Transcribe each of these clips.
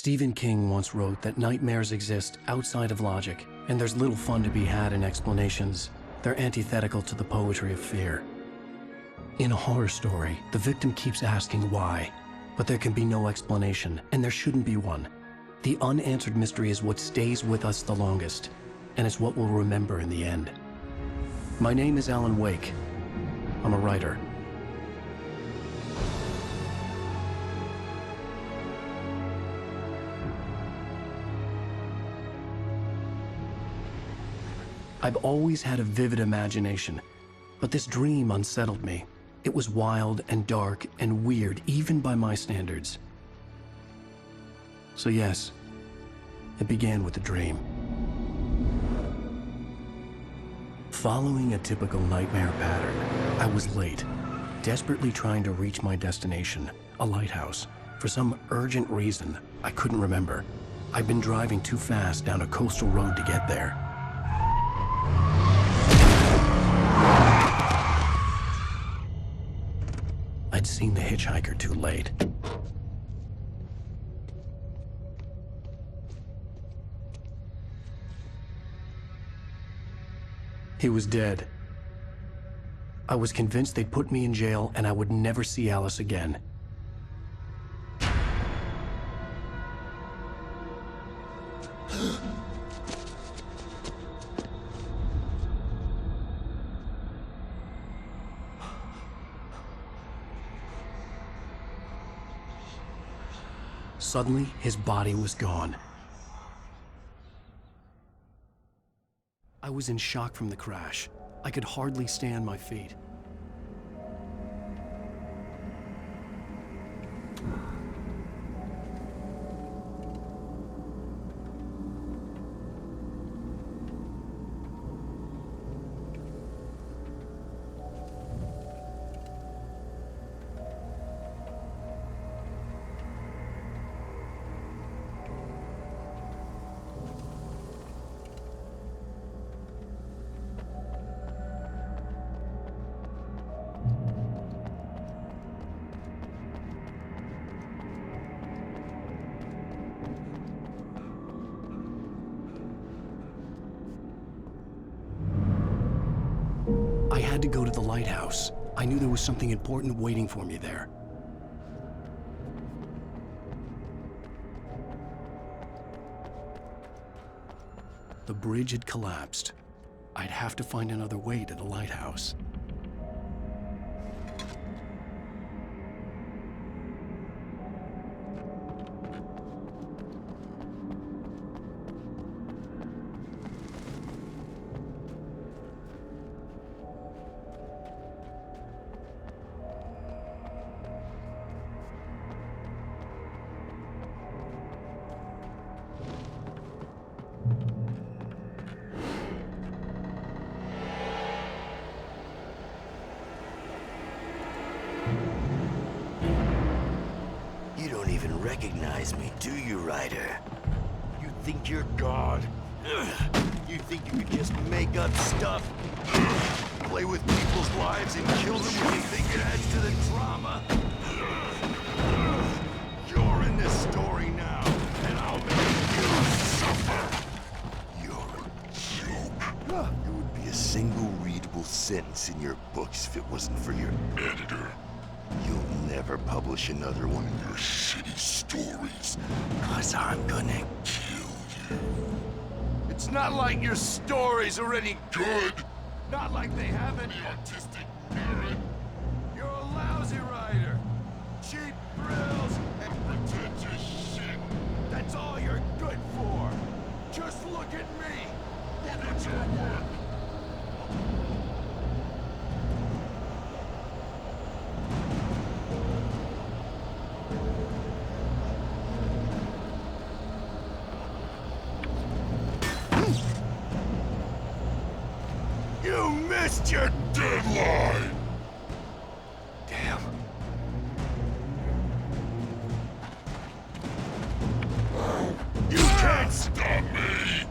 Stephen King once wrote that nightmares exist outside of logic, and there's little fun to be had in explanations. They're antithetical to the poetry of fear. In a horror story, the victim keeps asking why, but there can be no explanation, and there shouldn't be one. The unanswered mystery is what stays with us the longest, and it's what we'll remember in the end. My name is Alan Wake. I'm a writer. I've always had a vivid imagination, but this dream unsettled me. It was wild and dark and weird, even by my standards. So yes, it began with a dream. Following a typical nightmare pattern, I was late, desperately trying to reach my destination, a lighthouse. For some urgent reason, I couldn't remember. I'd been driving too fast down a coastal road to get there. I'd seen the hitchhiker too late. He was dead. I was convinced they'd put me in jail and I would never see Alice again. Suddenly, his body was gone. I was in shock from the crash. I could hardly stand my feet. I had to go to the lighthouse. I knew there was something important waiting for me there. The bridge had collapsed. I'd have to find another way to the lighthouse. You don't even recognize me, do you, Ryder? You think you're God? You think you could just make up stuff? Play with people's lives and kill them when you think it adds to the drama? You're in this story now, and I'll make you suffer! You're a joke. It would be a single readable sentence in your books if it wasn't for your editor. You'll never publish another one of your shitty stories, 'cause I'm gonna kill you. It's not like your stories are any good. Not like they haven't. The autistic parent. You're a lousy writer. Cheap thrills and pretentious shit. That's all you're good for. Just look at me. Look at your work. You missed your deadline! Damn. You can't stop me!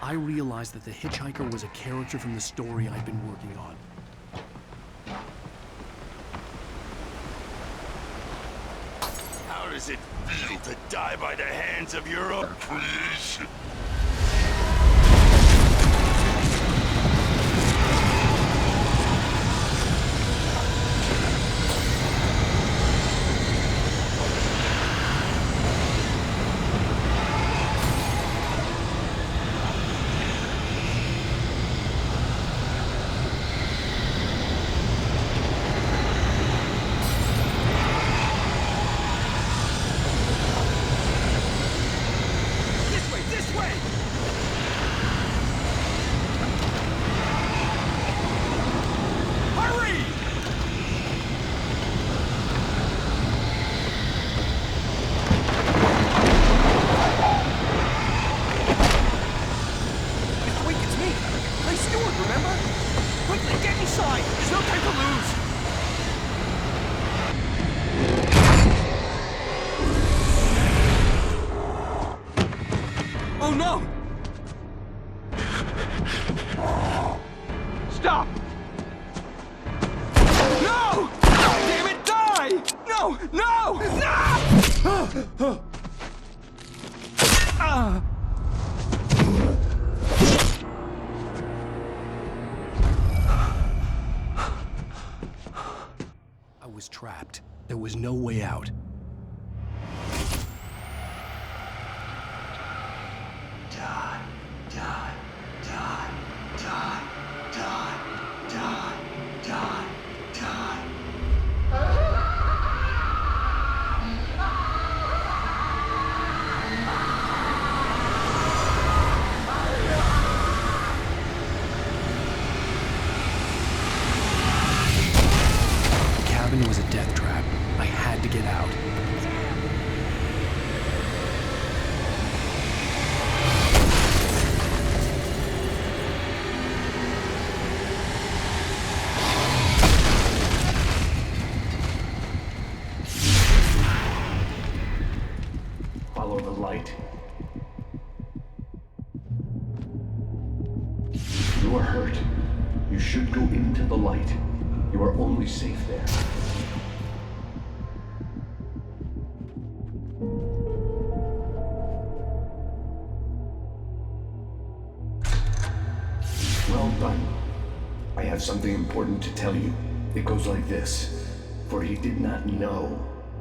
I realized that the hitchhiker was a character from the story I'd been working on. How does it feel to die by the hands of your own creation? Oh no! Stop! No! Damn it, die! No! No! No! I was trapped. There was no way out. Die, die, die, die, die, die, die, die. The cabin was a death trap. I had to get out. Follow the light. You are hurt. You should go into the light. You are only safe there. Well done. I have something important to tell you. It goes like this. For he did not know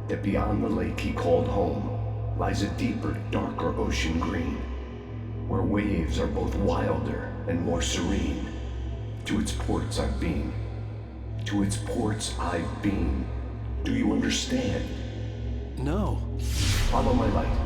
that beyond the lake he called home lies a deeper, darker ocean green, where waves are both wilder and more serene. To its ports I've been. To its ports I've been. Do you understand? No. Follow my light.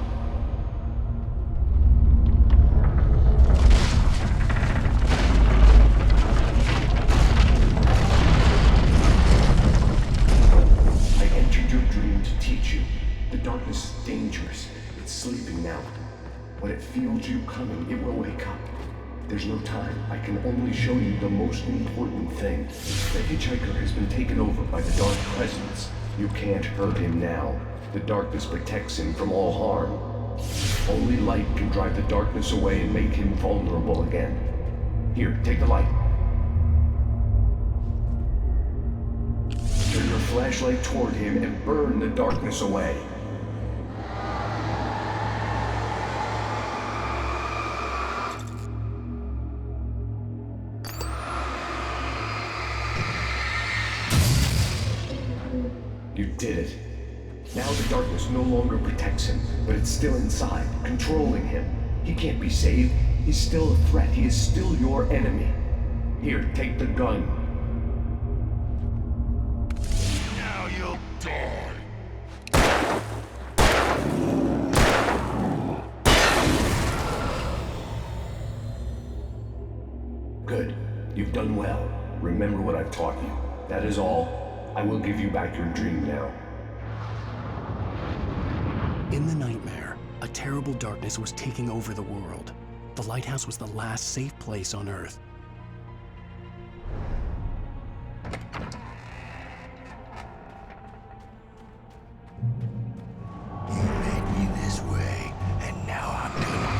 I entered your dream to teach you. The darkness is dangerous. It's sleeping now. When it feels you coming, it will wake up. There's no time. I can only show you the most important thing. The hitchhiker has been taken over by the dark presence. You can't hurt him now. The darkness protects him from all harm. Only light can drive the darkness away and make him vulnerable again. Here, take the light. Turn your flashlight toward him and burn the darkness away. You did it. Now the darkness no longer protects him, but it's still inside, controlling him. He can't be saved. He's still a threat. He is still your enemy. Here, take the gun. Now you'll die. Good. You've done well. Remember what I've taught you. That is all. I will give you back your dream now. In the nightmare, a terrible darkness was taking over the world. The lighthouse was the last safe place on Earth. You led me this way, and now I'm gonna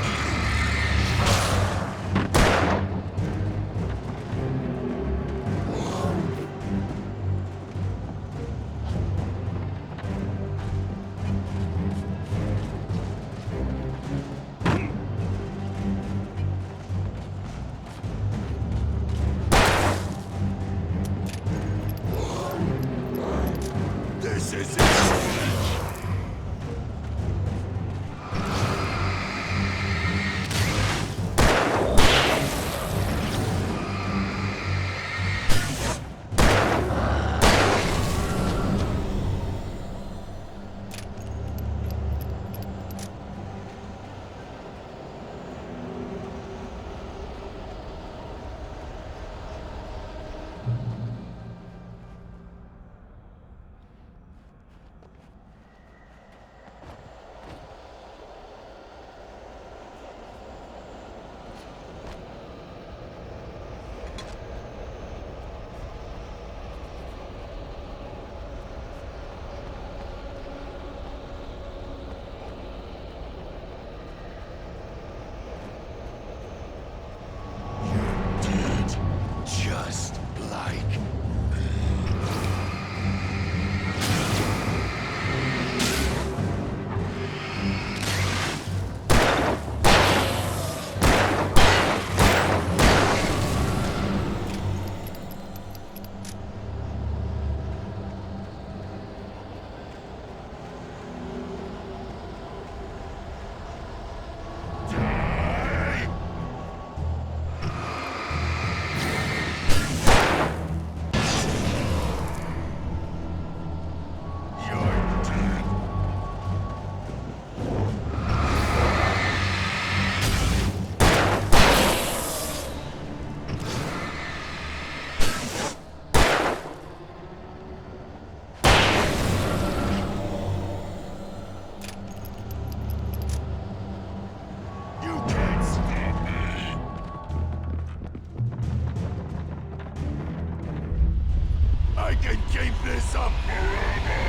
can keep this up forever!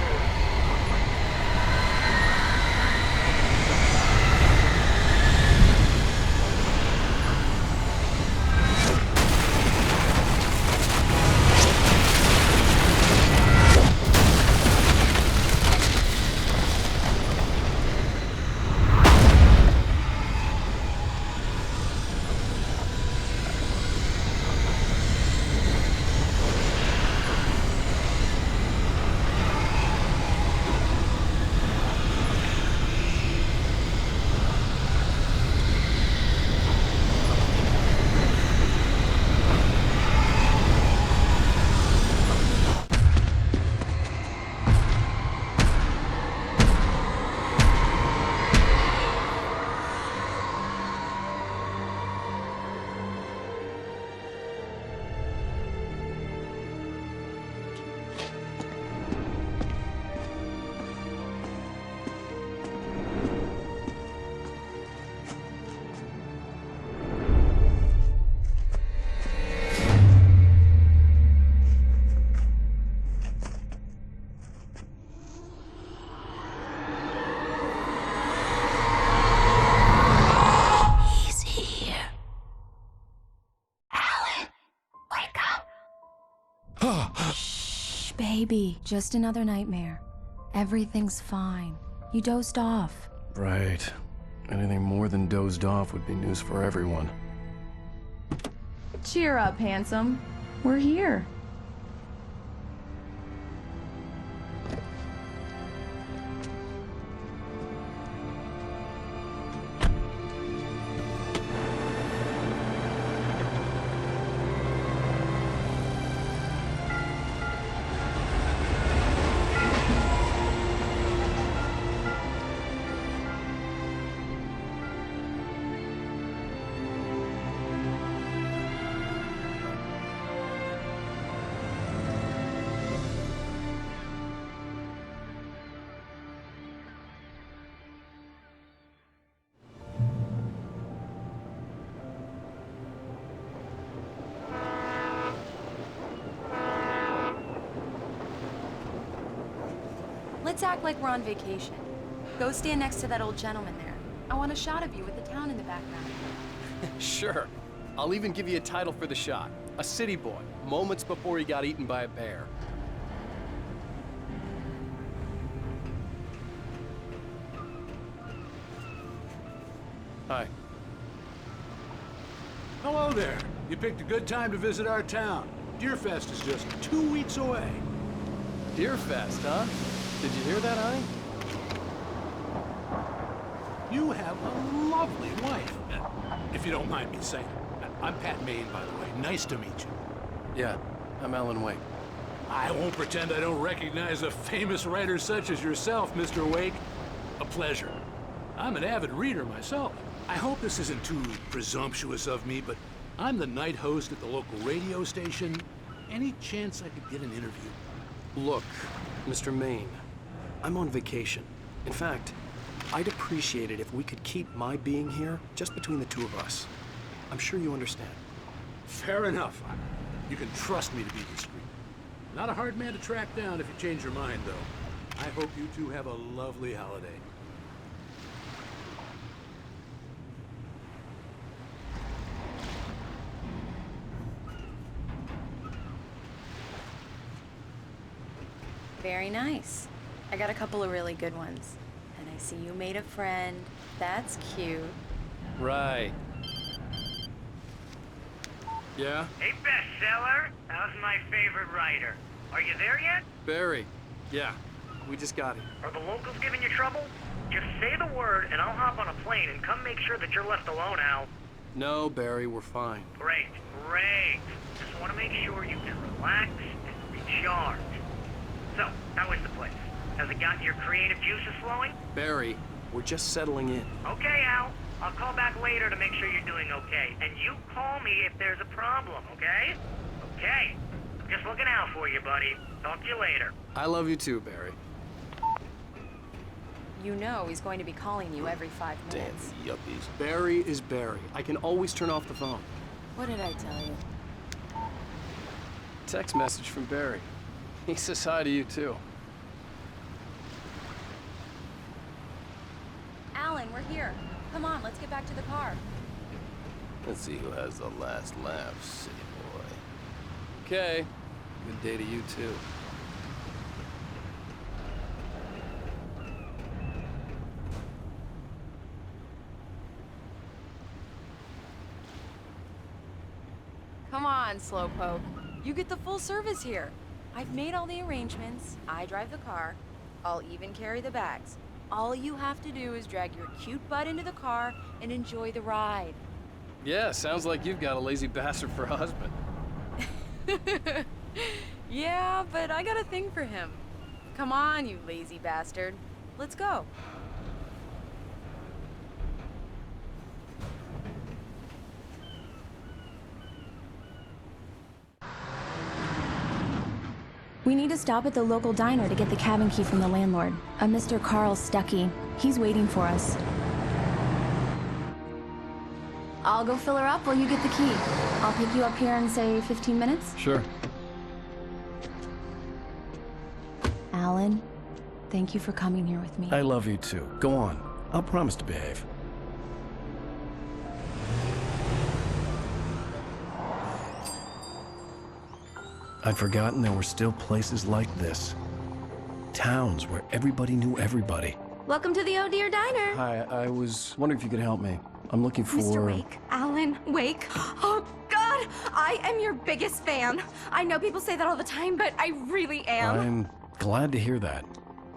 Shh, baby. Just another nightmare. Everything's fine. You dozed off. Right. Anything more than dozed off would be news for everyone. Cheer up, handsome. We're here. Let's act like we're on vacation. Go stand next to that old gentleman there. I want a shot of you with the town in the background. Sure. I'll even give you a title for the shot. A city boy, moments before he got eaten by a bear. Hi. Hello there. You picked a good time to visit our town. Deerfest is just 2 weeks away. Deerfest, huh? Did you hear that, honey? You have a lovely wife, if you don't mind me saying. I'm Pat Maine, by the way. Nice to meet you. Yeah, I'm Alan Wake. I won't pretend I don't recognize a famous writer such as yourself, Mr. Wake. A pleasure. I'm an avid reader myself. I hope this isn't too presumptuous of me, but I'm the night host at the local radio station. Any chance I could get an interview? Look, Mr. Maine, I'm on vacation. In fact, I'd appreciate it if we could keep my being here just between the two of us. I'm sure you understand. Fair enough. You can trust me to be discreet. Not a hard man to track down if you change your mind, though. I hope you two have a lovely holiday. Very nice. I got a couple of really good ones. And I see you made a friend. That's cute. Right. Yeah? Hey, bestseller. How's my favorite writer? Are you there yet? Barry. Yeah, we just got here. Are the locals giving you trouble? Just say the word and I'll hop on a plane and come make sure that you're left alone, Al. No, Barry, we're fine. Great, great. Just want to make sure you can relax and recharge. So, how is the place? Has it gotten your creative juices flowing? Barry, we're just settling in. Okay, Al. I'll call back later to make sure you're doing okay. And you call me if there's a problem, okay? Okay. I'm just looking out for you, buddy. Talk to you later. I love you too, Barry. You know he's going to be calling you every 5 Damn minutes. yuppies. Barry is Barry. I can always turn off the phone. What did I tell you? Text message from Barry. He says hi to you, too. Alan, we're here. Come on, let's get back to the car. Let's see who has the last laugh, city boy. Okay. Good day to you, too. Come on, Slowpoke. You get the full service here. I've made all the arrangements. I drive the car. I'll even carry the bags. All you have to do is drag your cute butt into the car and enjoy the ride. Yeah, sounds like you've got a lazy bastard for a husband. Yeah, but I got a thing for him. Come on, you lazy bastard. Let's go. We need to stop at the local diner to get the cabin key from the landlord, a Mr. Carl Stuckey. He's waiting for us. I'll go fill her up while you get the key. I'll pick you up here in, say, 15 minutes? Sure. Alan, thank you for coming here with me. I love you too. Go on. I'll promise to behave. I'd forgotten there were still places like this. Towns where everybody knew everybody. Welcome to the Oh Dear Diner. Hi, I was wondering if you could help me. I'm looking for... Mr. Wake. Alan Wake. Oh, God! I am your biggest fan. I know people say that all the time, but I really am. I'm glad to hear that.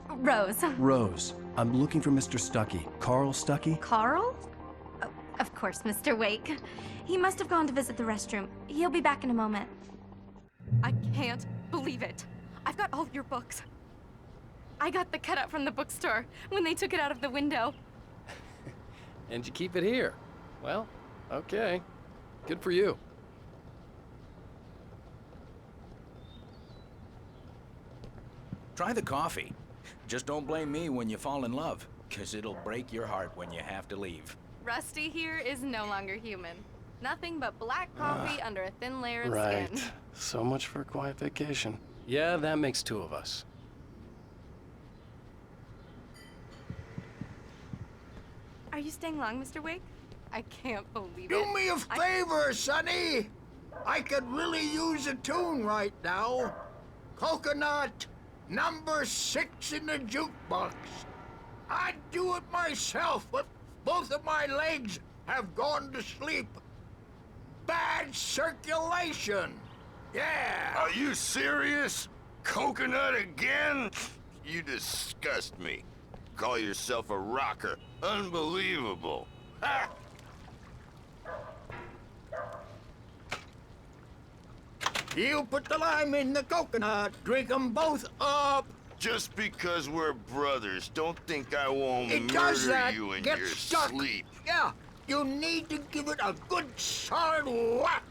Rose. Rose, I'm looking for Mr. Stuckey. Carl Stuckey? Carl? Oh, of course, Mr. Wake. He must have gone to visit the restroom. He'll be back in a moment. I can't believe it. I've got all your books. I got the cutout from the bookstore when they took it out of the window. And you keep it here. Well, okay. Good for you. Try the coffee. Just don't blame me when you fall in love, 'cause it'll break your heart when you have to leave. Rusty here is no longer human. Nothing but black coffee under a thin layer of Right. skin. So much for a quiet vacation. Yeah, that makes two of us. Are you staying long, Mr. Wake? I can't believe it. Do me a favor, Sonny. I could really use a tune right now. Coconut, number 6 in the jukebox. I'd do it myself, but both of my legs have gone to sleep. Bad circulation. Yeah. Are you serious? Coconut again? You disgust me. Call yourself a rocker. Unbelievable. Ha! You put the lime in the coconut. Drink them both up. Just because we're brothers, don't think I won't It does murder that. you in Get your stuck. sleep. Yeah. You need to give it a good solid whack.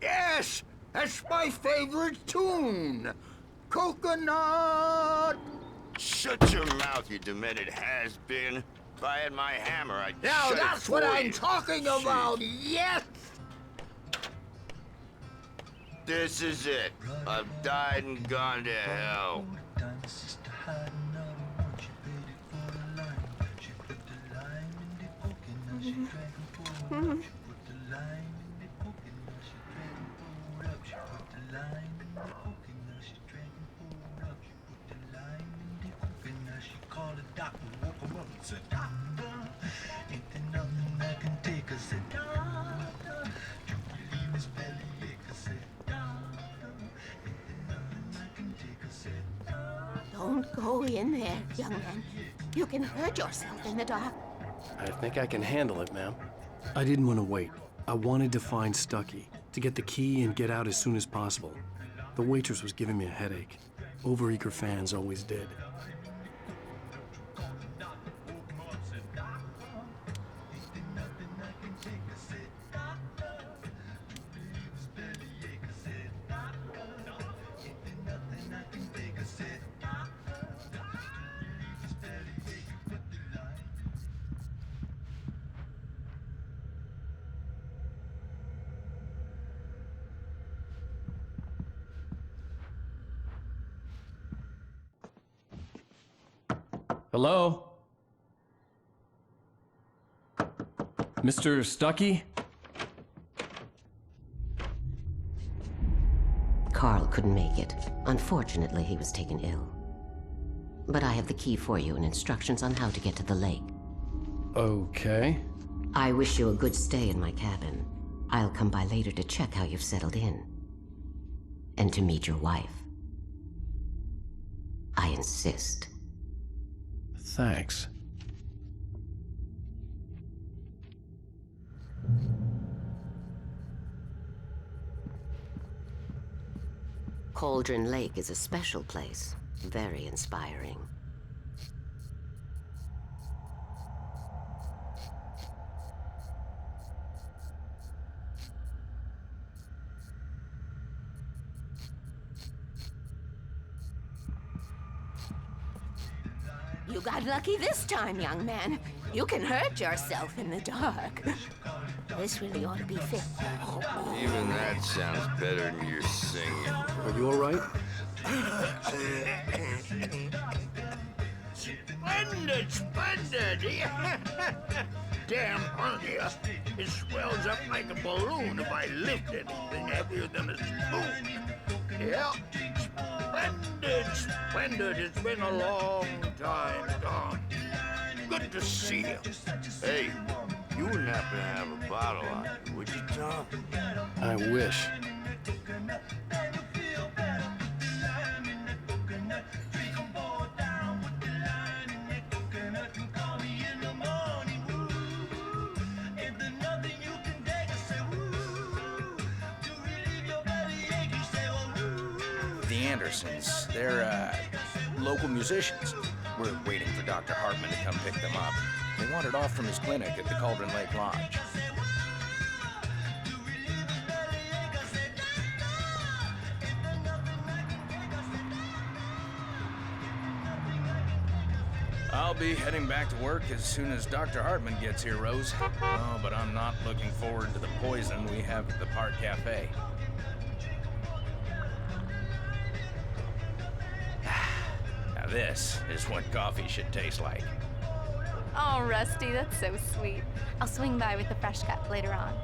Yes, that's my favorite tune. Coconut. Shut your mouth, you demented has-been. If I had my hammer, I'd Now shut that's it what for I'm you. talking about. Yes. This is it. I've died and gone to hell. Don't go in there, young man. You can hurt yourself in the dark. I think I can handle it, ma'am. I didn't want to wait. I wanted to find Stuckey, to get the key and get out as soon as possible. The waitress was giving me a headache. Overeager fans always did. Hello? Mr. Stuckey? Carl couldn't make it. Unfortunately, he was taken ill. But I have the key for you and instructions on how to get to the lake. Okay. I wish you a good stay in my cabin. I'll come by later to check how you've settled in. And to meet your wife. I insist. Thanks. Cauldron Lake is a special place. Very inspiring. You got lucky this time, young man. You can hurt yourself in the dark. This really ought to be fit. Even that sounds better than your singing. Are you all right? Splendid, splendid! Damn hernia. It swells up like a balloon if I lift anything heavier than a spoon. Yeah, splendid, splendid. It's been a long time gone. Good to see you. Hey, you wouldn't happen to have a bottle on you, would you, Tom? I wish. The Andersons, they're, local musicians. We're waiting for Dr. Hartman to come pick them up. They wandered off from his clinic at the Cauldron Lake Lodge. I'll be heading back to work as soon as Dr. Hartman gets here, Rose. Oh, but I'm not looking forward to the poison we have at the Park Cafe. Now this is what coffee should taste like. Oh, Rusty, that's so sweet. I'll swing by with the fresh cup later on.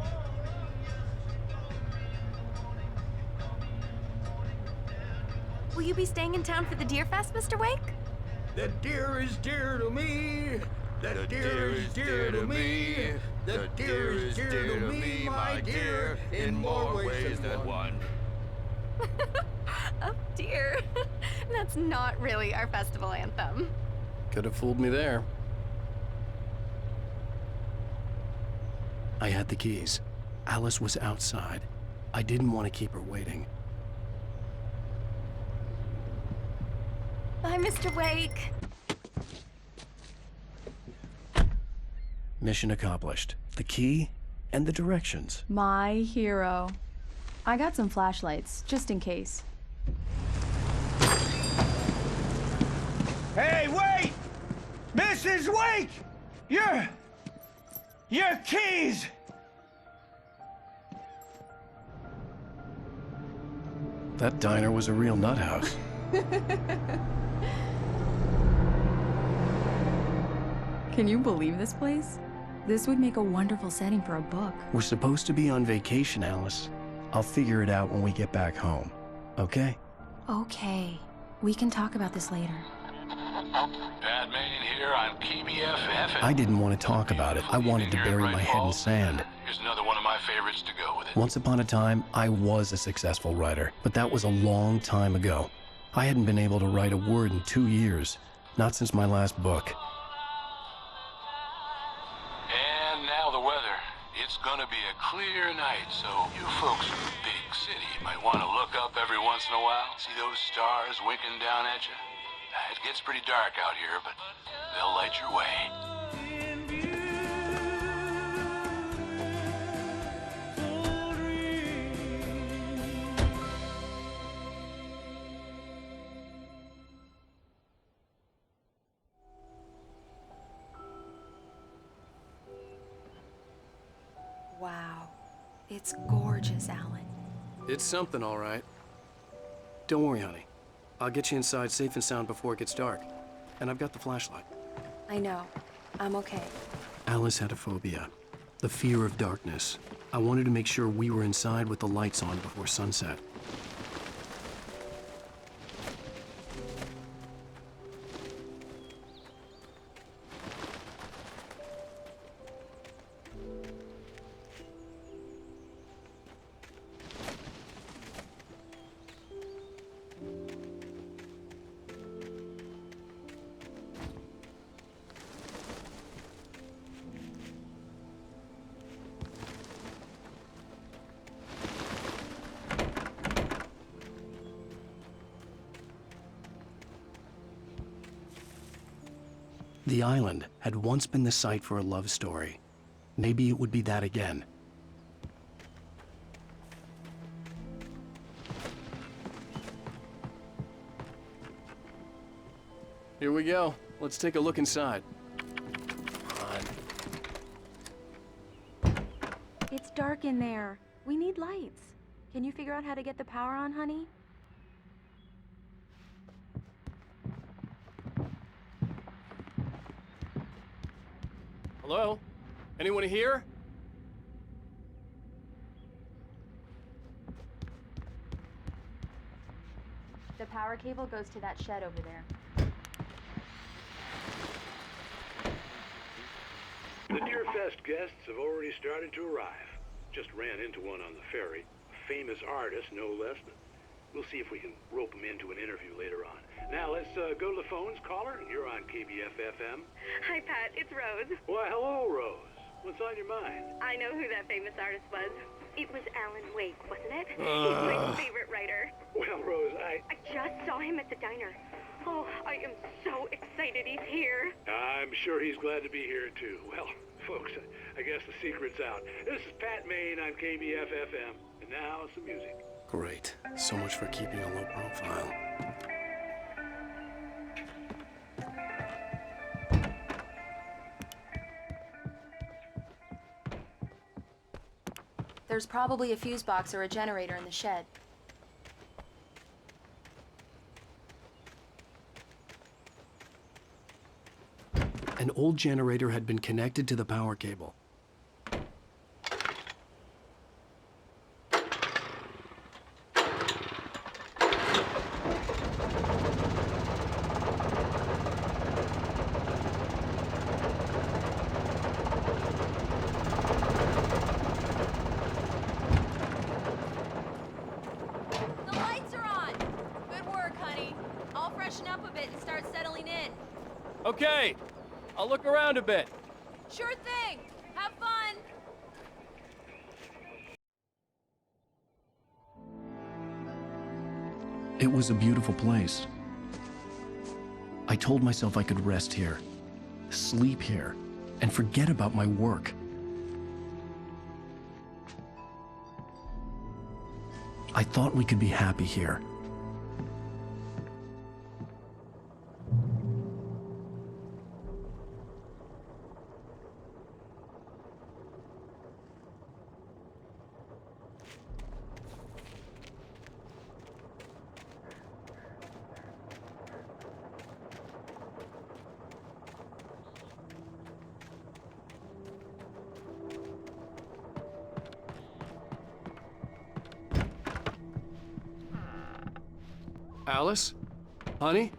Will you be staying in town for the Deer Fest, Mr. Wake? The deer is dear to me. The deer is dear to me. The deer is dear to me, my dear, in more ways than one. Oh, dear. That's not really our festival anthem. Could have fooled me there. I had the keys. Alice was outside. I didn't want to keep her waiting. Bye, Mr. Wake. Mission accomplished. The key and the directions. My hero. I got some flashlights, just in case. Hey, wait! Mrs. Wake! Your keys! That diner was a real nut house. Can you believe this place? This would make a wonderful setting for a book. We're supposed to be on vacation, Alice. I'll figure it out when we get back home. Okay? Okay. We can talk about this later. Batman here on KBF-FM. I didn't want to talk about it. I wanted to bury my head in sand. Here's another one of my favorites to go with it. Once upon a time, I was a successful writer, but that was a long time ago. I hadn't been able to write a word in 2 years, not since my last book. And now the weather. It's gonna be a clear night, so you folks in the big city might want to look up every once in a while. See those stars winking down at you? It gets pretty dark out here, but they'll light your way. Wow. It's gorgeous, Alan. It's something, all right. Don't worry, honey. I'll get you inside safe and sound before it gets dark. And I've got the flashlight. I know. I'm okay. Alice had a phobia. The fear of darkness. I wanted to make sure we were inside with the lights on before sunset. The island had once been the site for a love story. Maybe it would be that again. Here we go. Let's take a look inside. It's dark in there. We need lights. Can you figure out how to get the power on, honey? Hello? Anyone here? The power cable goes to that shed over there. The Deerfest guests have already started to arrive. Just ran into one on the ferry. A famous artist, no less. But we'll see if we can rope him into an interview later on. Now let's go to the phones. Caller, you're on KBF-FM. Hi, Pat. It's Rose. Why, hello, Rose. What's on your mind? I know who that famous artist was. It was Alan Wake, wasn't it? He's my favorite writer. Well, Rose, I just saw him at the diner. Oh, I am so excited he's here. I'm sure he's glad to be here, too. Well, folks, I guess the secret's out. This is Pat Maine on KBF-FM. And now some music. Great. So much for keeping a low profile. There's probably a fuse box or a generator in the shed. An old generator had been connected to the power cable. The lights are on! Good work, honey. I'll freshen up a bit and start settling in. Okay, I'll look around a bit. Sure thing! Have fun! It was a beautiful place. I told myself I could rest here, sleep here, and forget about my work. I thought we could be happy here. Alice? Honey?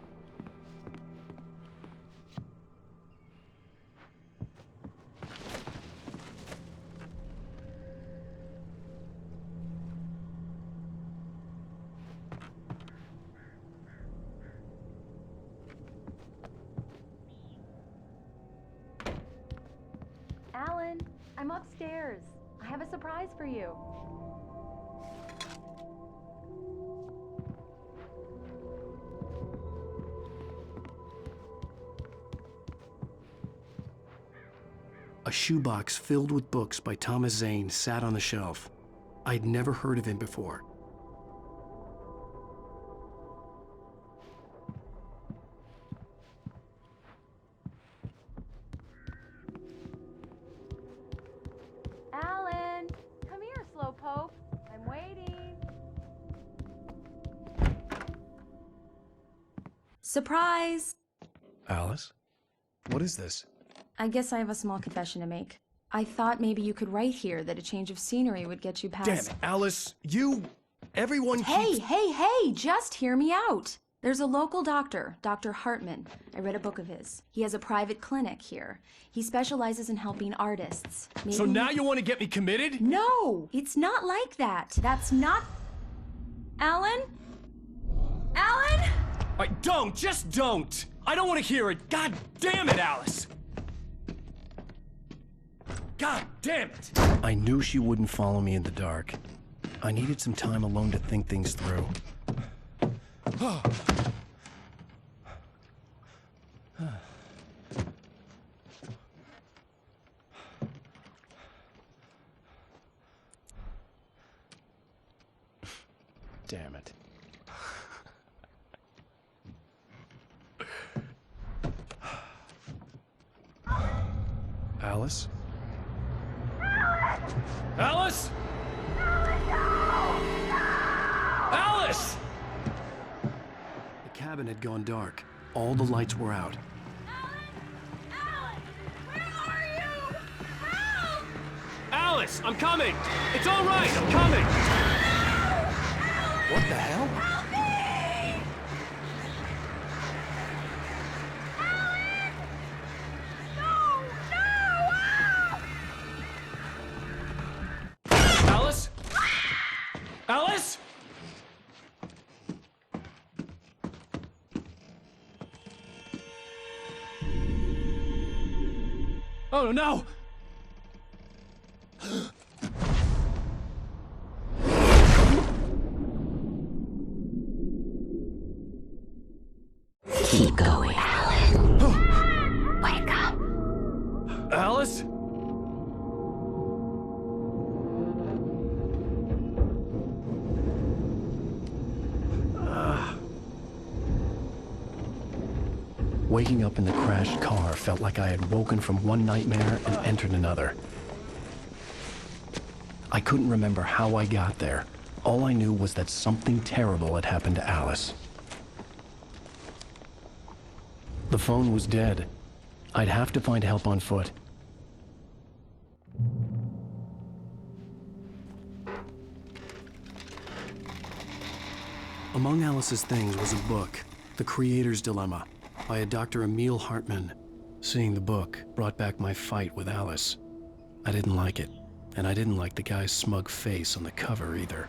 Alan, I'm upstairs. I have a surprise for you. A shoebox filled with books by Thomas Zane sat on the shelf. I'd never heard of him before. Alan, come here, Slowpoke. I'm waiting. Surprise! Alice? What is this? I guess I have a small confession to make. I thought maybe you could write here that a change of scenery would get you past... Damn it, Alice, everyone Hey, hey, just hear me out. There's a local doctor, Dr. Hartman. I read a book of his. He has a private clinic here. He specializes in helping artists. Maybe... So now you want to get me committed? No, it's not like that. That's not... Alan? Alan? Just don't! I don't want to hear it! God damn it, Alice! God damn it! I knew she wouldn't follow me in the dark. I needed some time alone to think things through. Damn it. Alice? Alice? Alice! The cabin had gone dark. All the lights were out. Alice, I'm coming! It's all right, I'm coming! What the hell? Alice? Alice? Oh no! Keep going, Alan. Wake up. Alice? Waking up in the crashed car felt like I had woken from one nightmare and entered another. I couldn't remember how I got there. All I knew was that something terrible had happened to Alice. The phone was dead. I'd have to find help on foot. Among Alice's things was a book, The Creator's Dilemma, by a Dr. Emil Hartman. Seeing the book brought back my fight with Alice. I didn't like it, and I didn't like the guy's smug face on the cover either.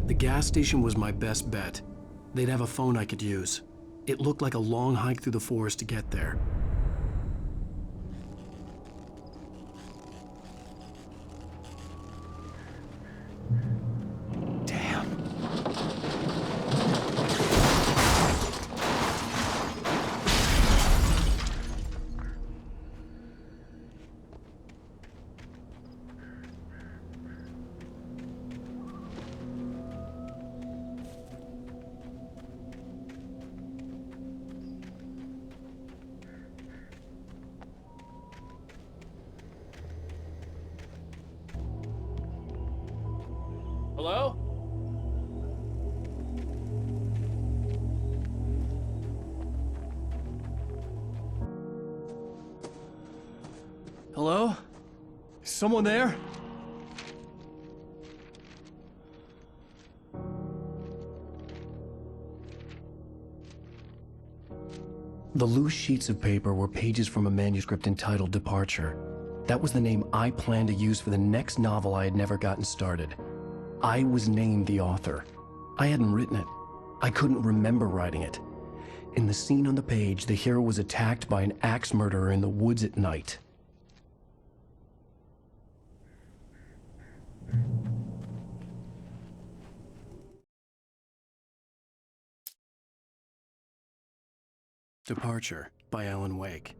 The gas station was my best bet. They'd have a phone I could use. It looked like a long hike through the forest to get there. Hello? Hello? Is someone there? The loose sheets of paper were pages from a manuscript entitled Departure. That was the name I planned to use for the next novel I had never gotten started. I was named the author. I hadn't written it. I couldn't remember writing it. In the scene on the page, the hero was attacked by an axe murderer in the woods at night. Departure by Alan Wake.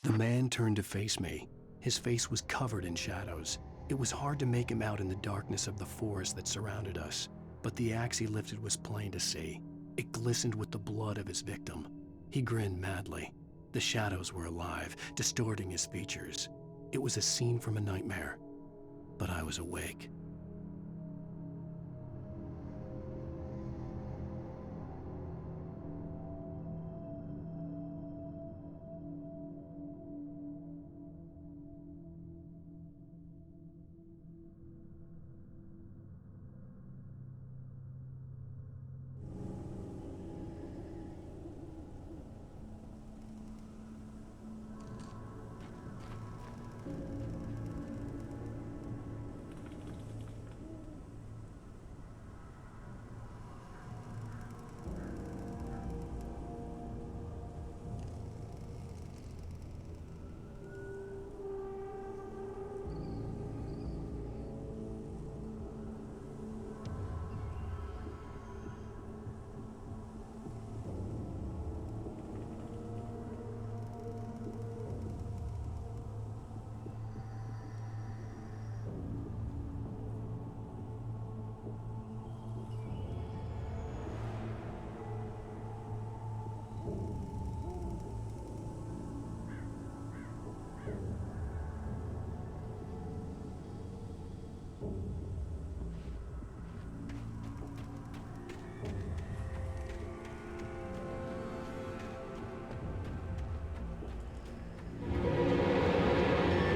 The man turned to face me. His face was covered in shadows. It was hard to make him out in the darkness of the forest that surrounded us, but the axe he lifted was plain to see. It glistened with the blood of his victim. He grinned madly. The shadows were alive, distorting his features. It was a scene from a nightmare, but I was awake.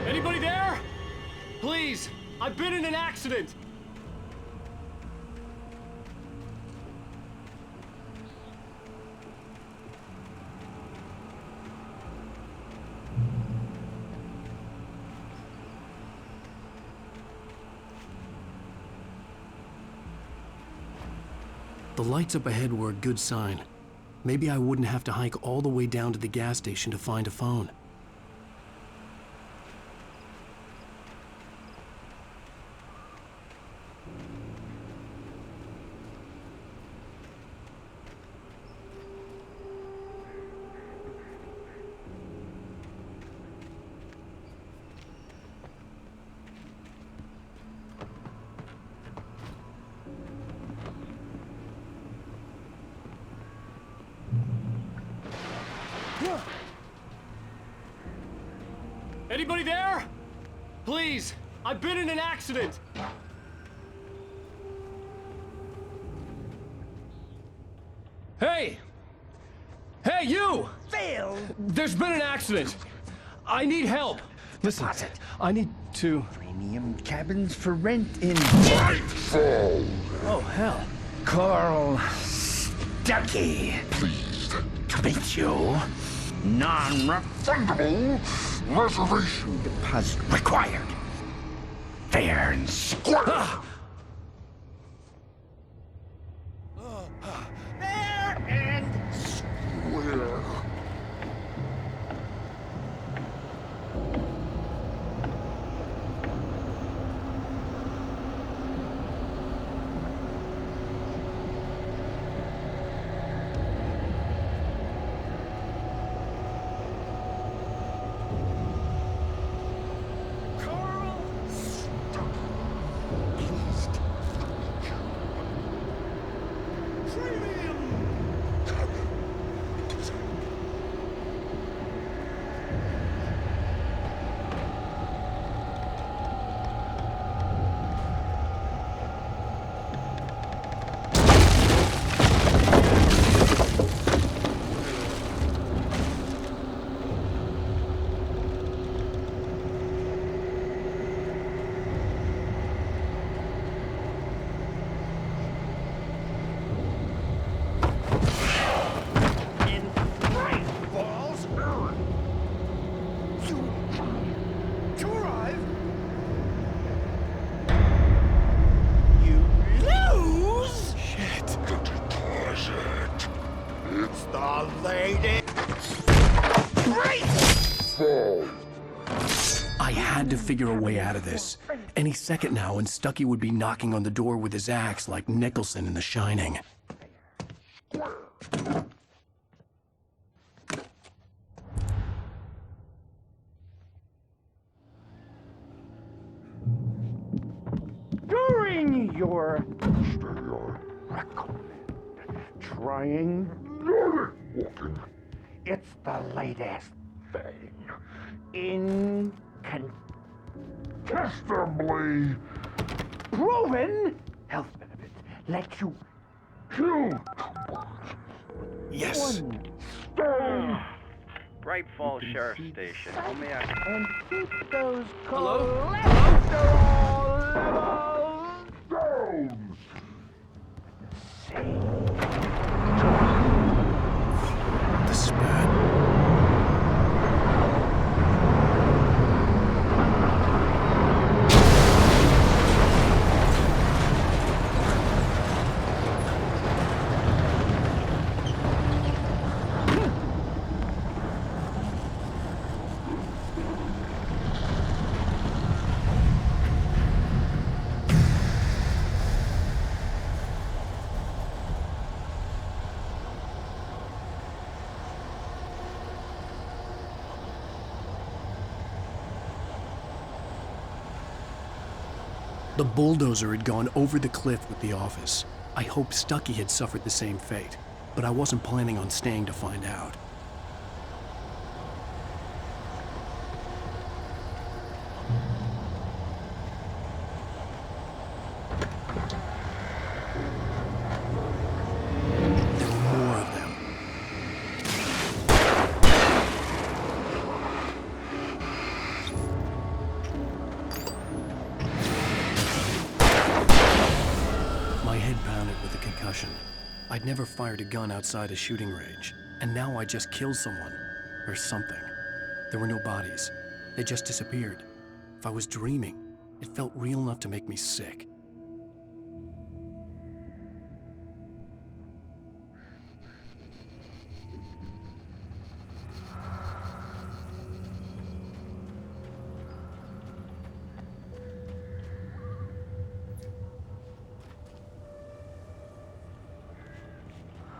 Anybody there? Please, I've been in an accident. The lights up ahead were a good sign. Maybe I wouldn't have to hike all the way down to the gas station to find a phone. Anybody there? Please, I've been in an accident. Hey! Hey, you! Phil! There's been an accident. I need help. Listen, I need to... Premium cabins for rent in... Nightfall! Oh, hell. Carl Stuckey. Pleased to meet you. Non-refundable reservation deposit required. Fair and square. Fair and square. I had to figure a way out of this. Any second now, and Stuckey would be knocking on the door with his axe like Nicholson in The Shining. your recommend trying Nordic walking. It's the latest thing. Incontestably proven health benefits. Let you kill. Yes. One stone. Bright Falls Sheriff Station. How may I... And keep those Hello? cholesterol levels down. This is bad. The bulldozer had gone over the cliff with the office. I hoped Stucky had suffered the same fate, but I wasn't planning on staying to find out. There were more of them. My head pounded with a concussion. I'd never fired a gun outside a shooting range, and now I just killed someone. Or something. There were no bodies. They just disappeared. If I was dreaming, it felt real enough to make me sick.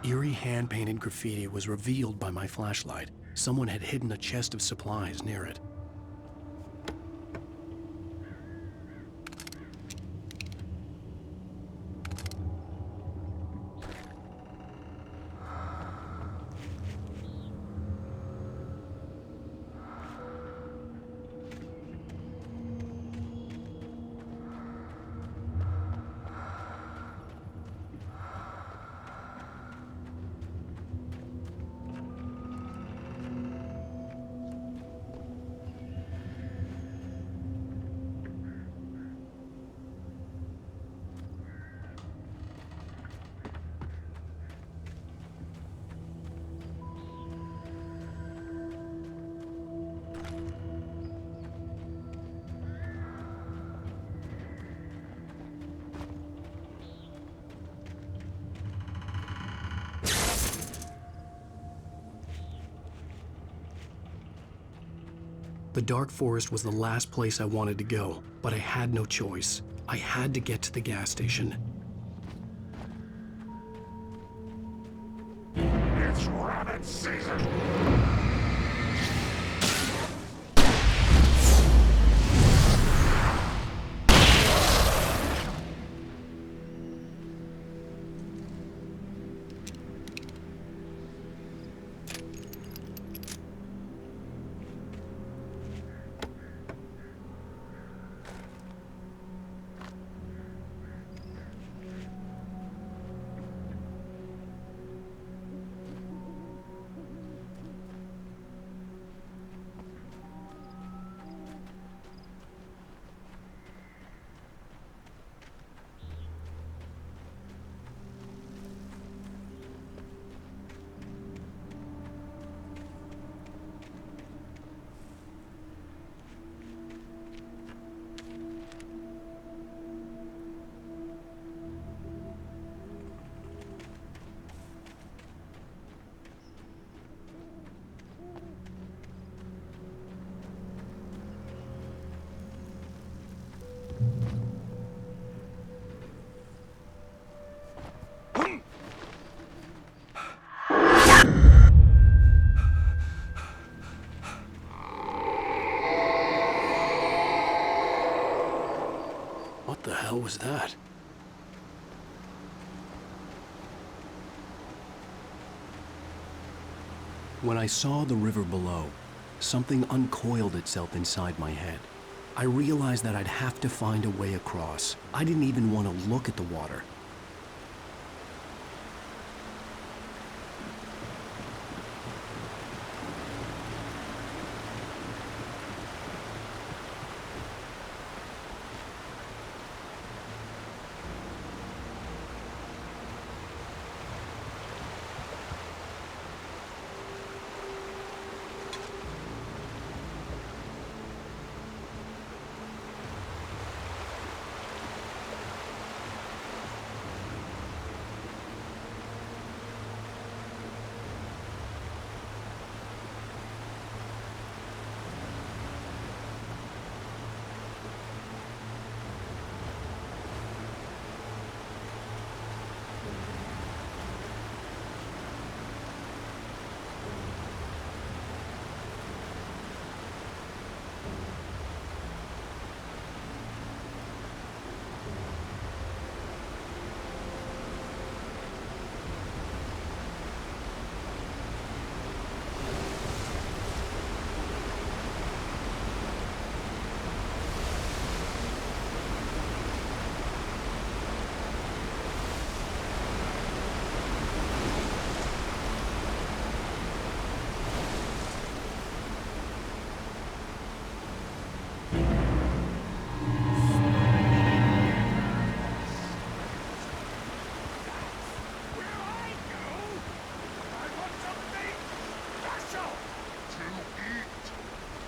Eerie hand-painted graffiti was revealed by my flashlight. Someone had hidden a chest of supplies near it. The dark forest was the last place I wanted to go, but I had no choice. I had to get to the gas station. It's rabbit season. When I saw the river below, something uncoiled itself inside my head. I realized that I'd have to find a way across. I didn't even want to look at the water.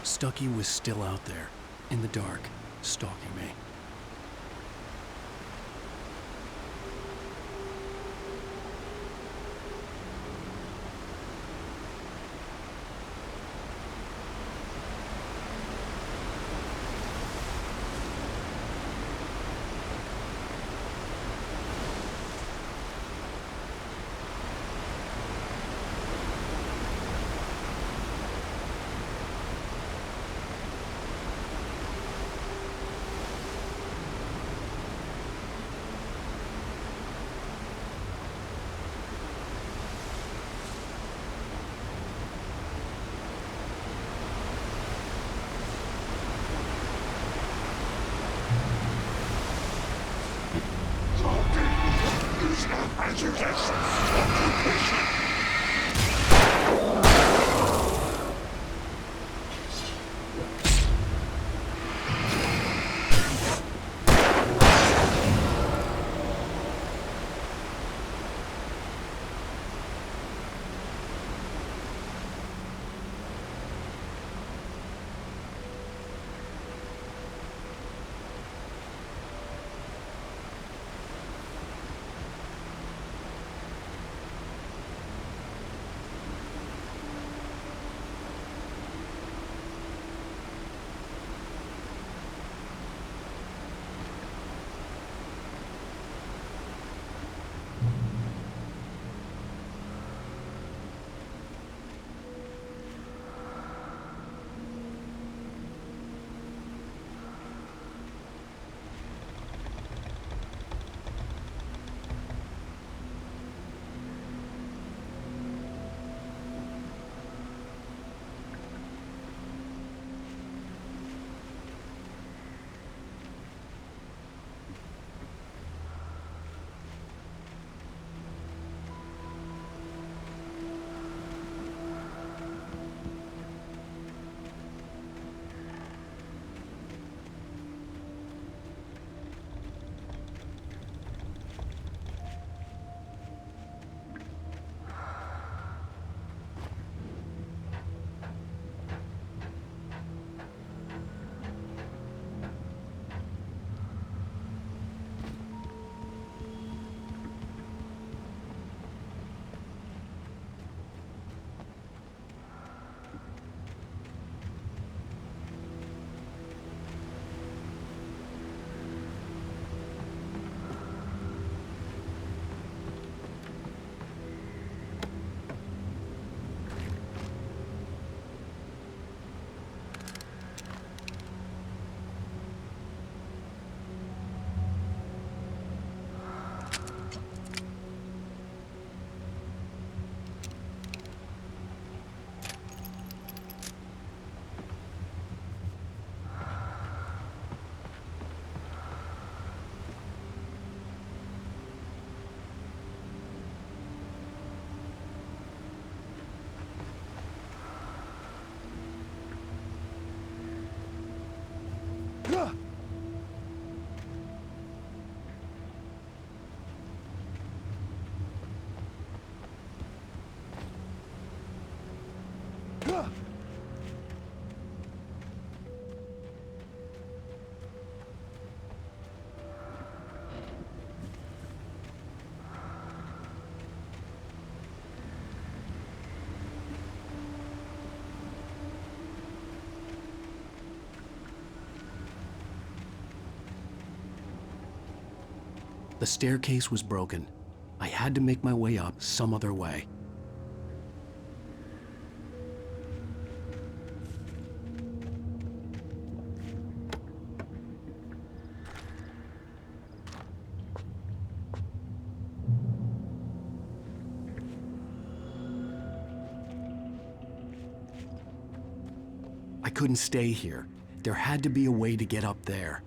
Stucky was still out there, in the dark, stalking me. The staircase was broken. I had to make my way up some other way. I couldn't stay here. There had to be a way to get up there.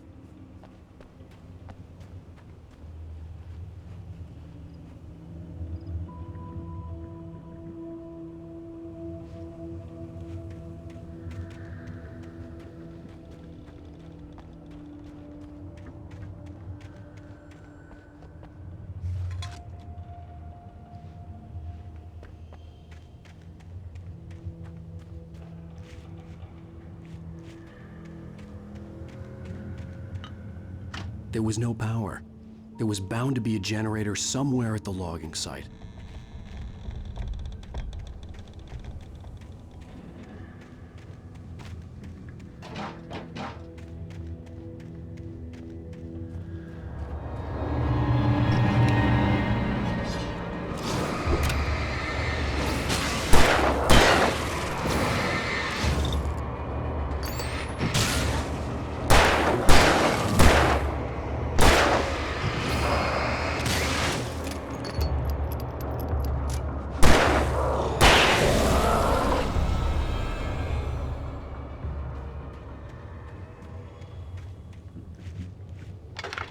There was no power. There was bound to be a generator somewhere at the logging site.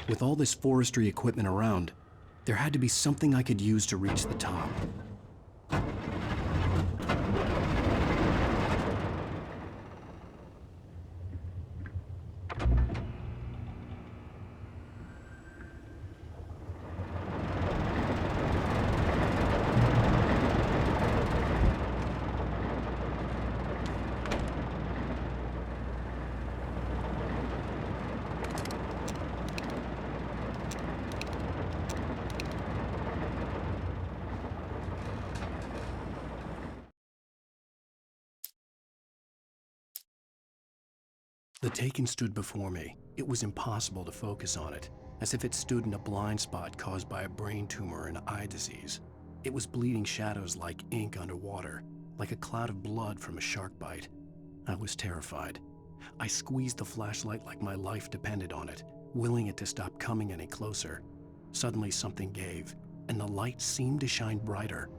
With all this forestry equipment around, there had to be something I could use to reach the top. The Taken stood before me. It was impossible to focus on it, as if it stood in a blind spot caused by a brain tumor and eye disease. It was bleeding shadows like ink underwater, like a cloud of blood from a shark bite. I was terrified. I squeezed the flashlight like my life depended on it, willing it to stop coming any closer. Suddenly something gave, and the light seemed to shine brighter.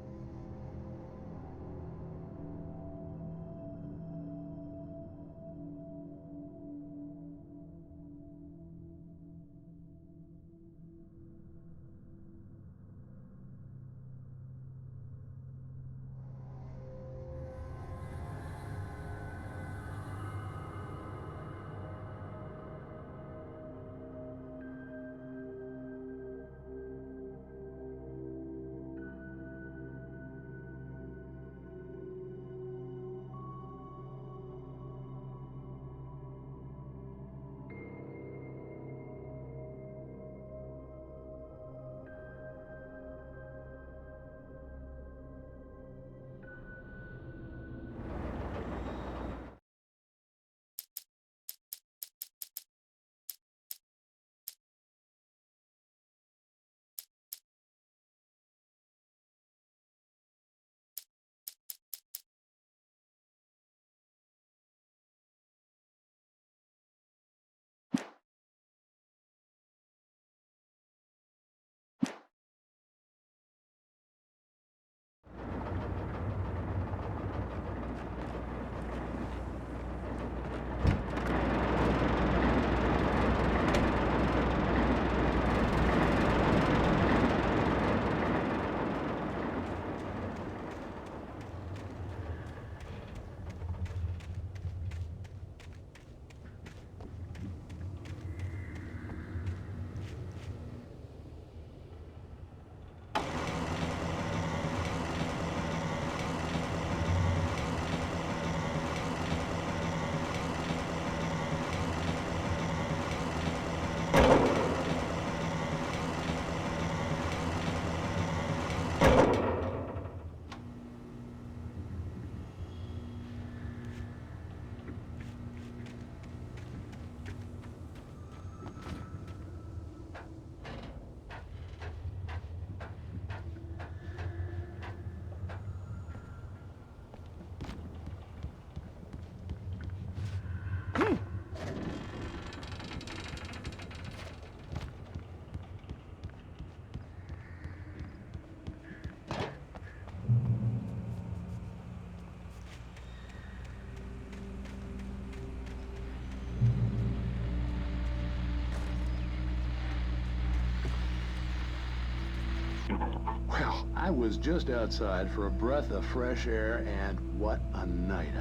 I was just outside for a breath of fresh air, and what a night.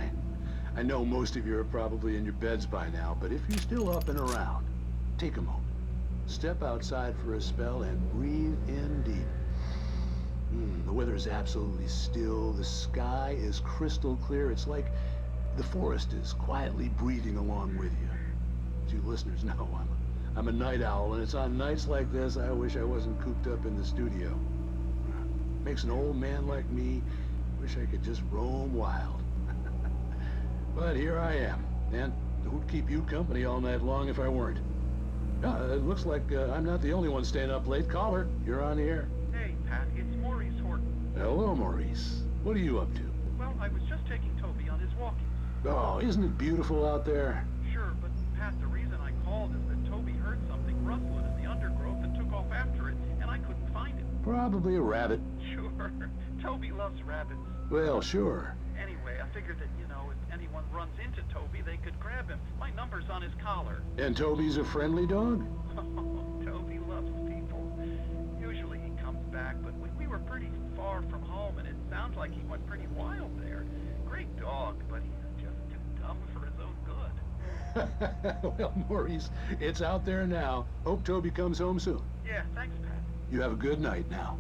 I know most of you are probably in your beds by now, but if you're still up and around, take a moment. Step outside for a spell and breathe in deep. The weather is absolutely still. The sky is crystal clear. It's like the forest is quietly breathing along with you. As you listeners know, I'm a night owl, and it's on nights like this I wish I wasn't cooped up in the studio. Makes an old man like me wish I could just roam wild. But here I am, and who'd keep you company all night long if I weren't? It looks like I'm not the only one staying up late. Caller, you're on the air. Hey, Pat, it's Maurice Horton. Hello, Maurice. What are you up to? Well, I was just taking Toby on his walkies. Oh, isn't it beautiful out there? Sure, but Pat, the reason I called is that Toby heard something rustling in the undergrowth and took off after it, and I couldn't find it. Probably a rabbit. Sure. Toby loves rabbits. Well, sure. Anyway, I figured that, if anyone runs into Toby, they could grab him. My number's on his collar. And Toby's a friendly dog? Oh, Toby loves people. Usually he comes back, but we were pretty far from home, and it sounds like he went pretty wild there. Great dog, but he's just too dumb for his own good. Well, Maurice, it's out there now. Hope Toby comes home soon. Yeah, thanks, Pat. You have a good night now.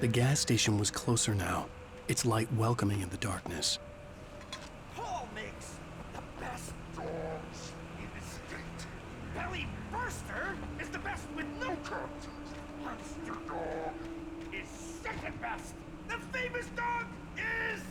The gas station was closer now, its light welcoming in the darkness. Paul makes the best dogs in the state. Belly Burster is the best with no coat. Monster Dog is second best. The famous dog is...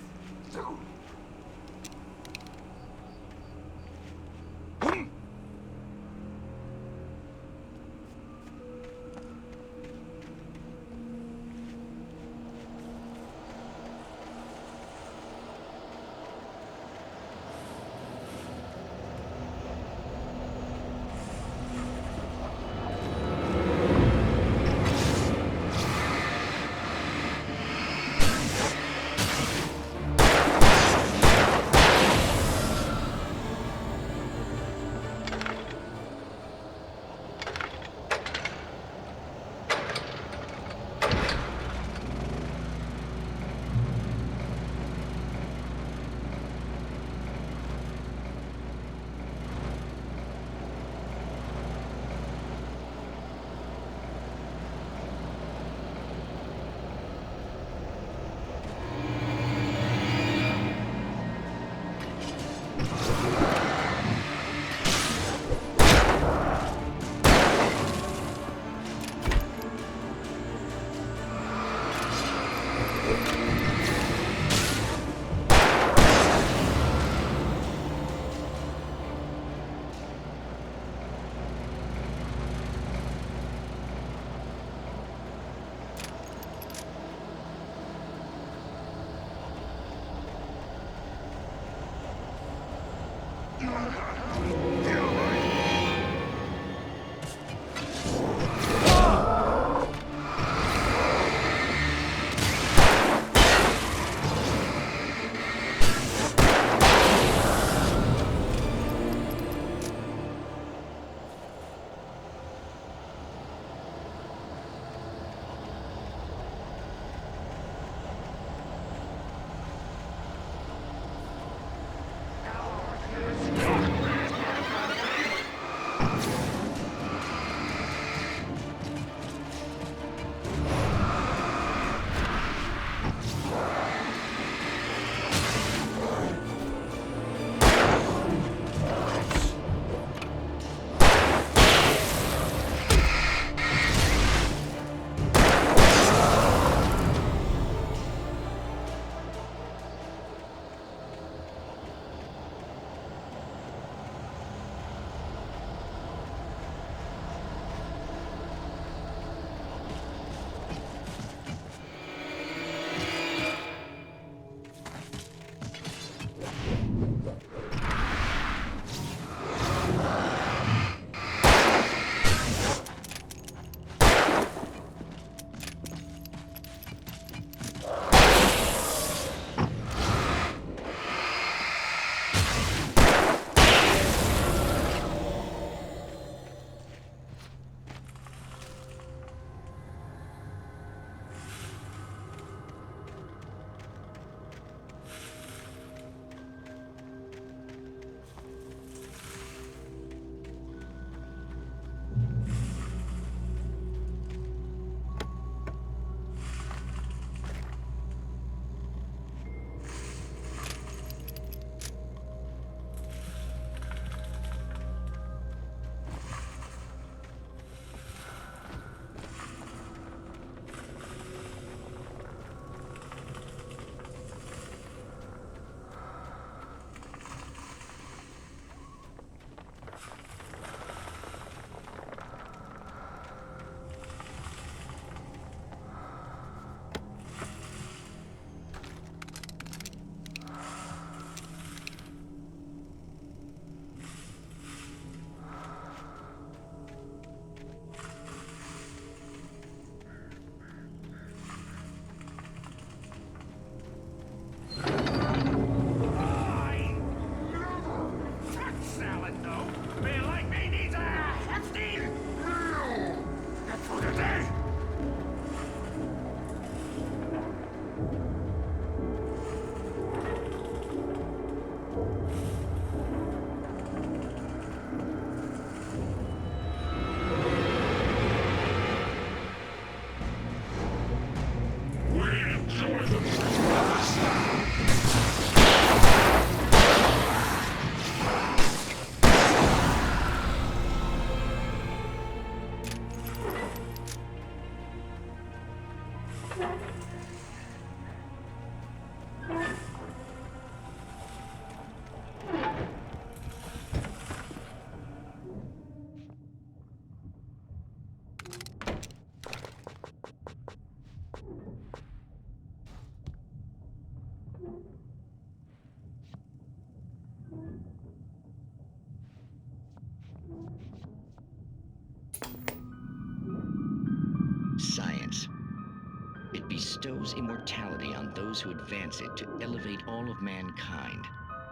bestows immortality on those who advance it to elevate all of mankind.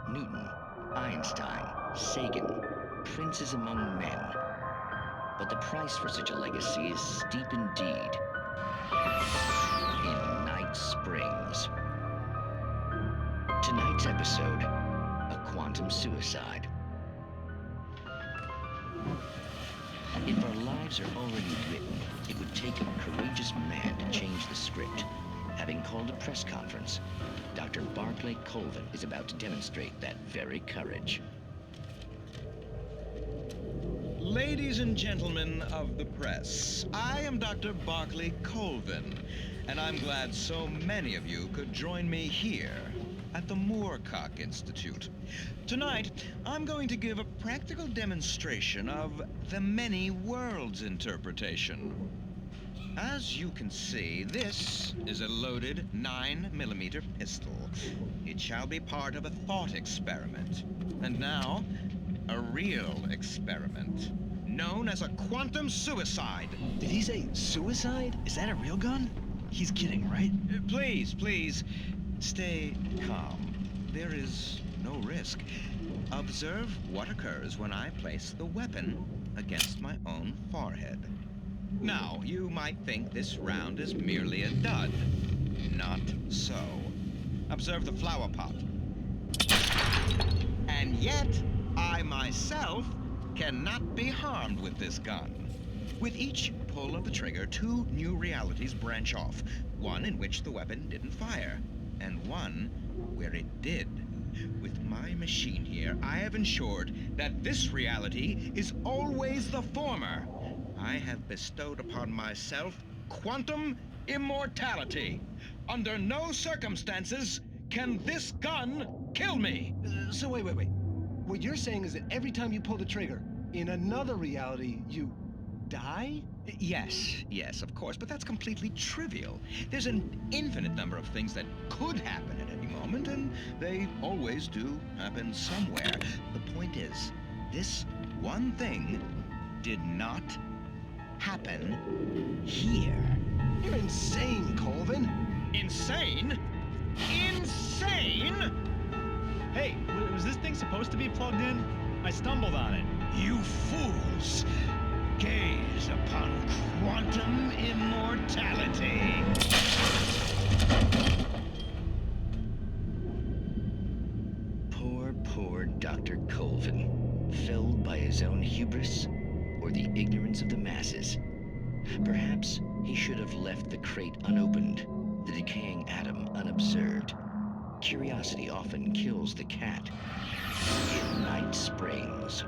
Newton, Einstein, Sagan, princes among men. But the price for such a legacy is steep indeed. In Night Springs. Tonight's episode, a quantum suicide. If our lives are already written, it would take a courageous man to change the script. Having called a press conference, Dr. Barclay Colvin is about to demonstrate that very courage. Ladies and gentlemen of the press, I am Dr. Barclay Colvin, and I'm glad so many of you could join me here at the Moorcock Institute. Tonight, I'm going to give a practical demonstration of the many worlds interpretation. As you can see, this is a loaded 9mm pistol. It shall be part of a thought experiment. And now, a real experiment, known as a quantum suicide. Did he say suicide? Is that a real gun? He's kidding, right? Please, stay calm. There is no risk. Observe what occurs when I place the weapon against my own forehead. Now, you might think this round is merely a dud. Not so. Observe the flower pot. And yet, I myself cannot be harmed with this gun. With each pull of the trigger, two new realities branch off. One in which the weapon didn't fire, and one where it did. With my machine here, I have ensured that this reality is always the former. I have bestowed upon myself quantum immortality. Under no circumstances can this gun kill me. So wait. What you're saying is that every time you pull the trigger, in another reality, you die? Yes, of course, but that's completely trivial. There's an infinite number of things that could happen at any moment, and they always do happen somewhere. The point is, this one thing did not happen here. You're insane, Colvin. Insane? Insane? Hey, was this thing supposed to be plugged in? I stumbled on it. You fools! Gaze upon quantum immortality. Poor Dr. Colvin, felled by his own hubris or the ignorance of the masses. Perhaps he should have left the crate unopened, the decaying atom unobserved. Curiosity often kills the cat. In Night Springs.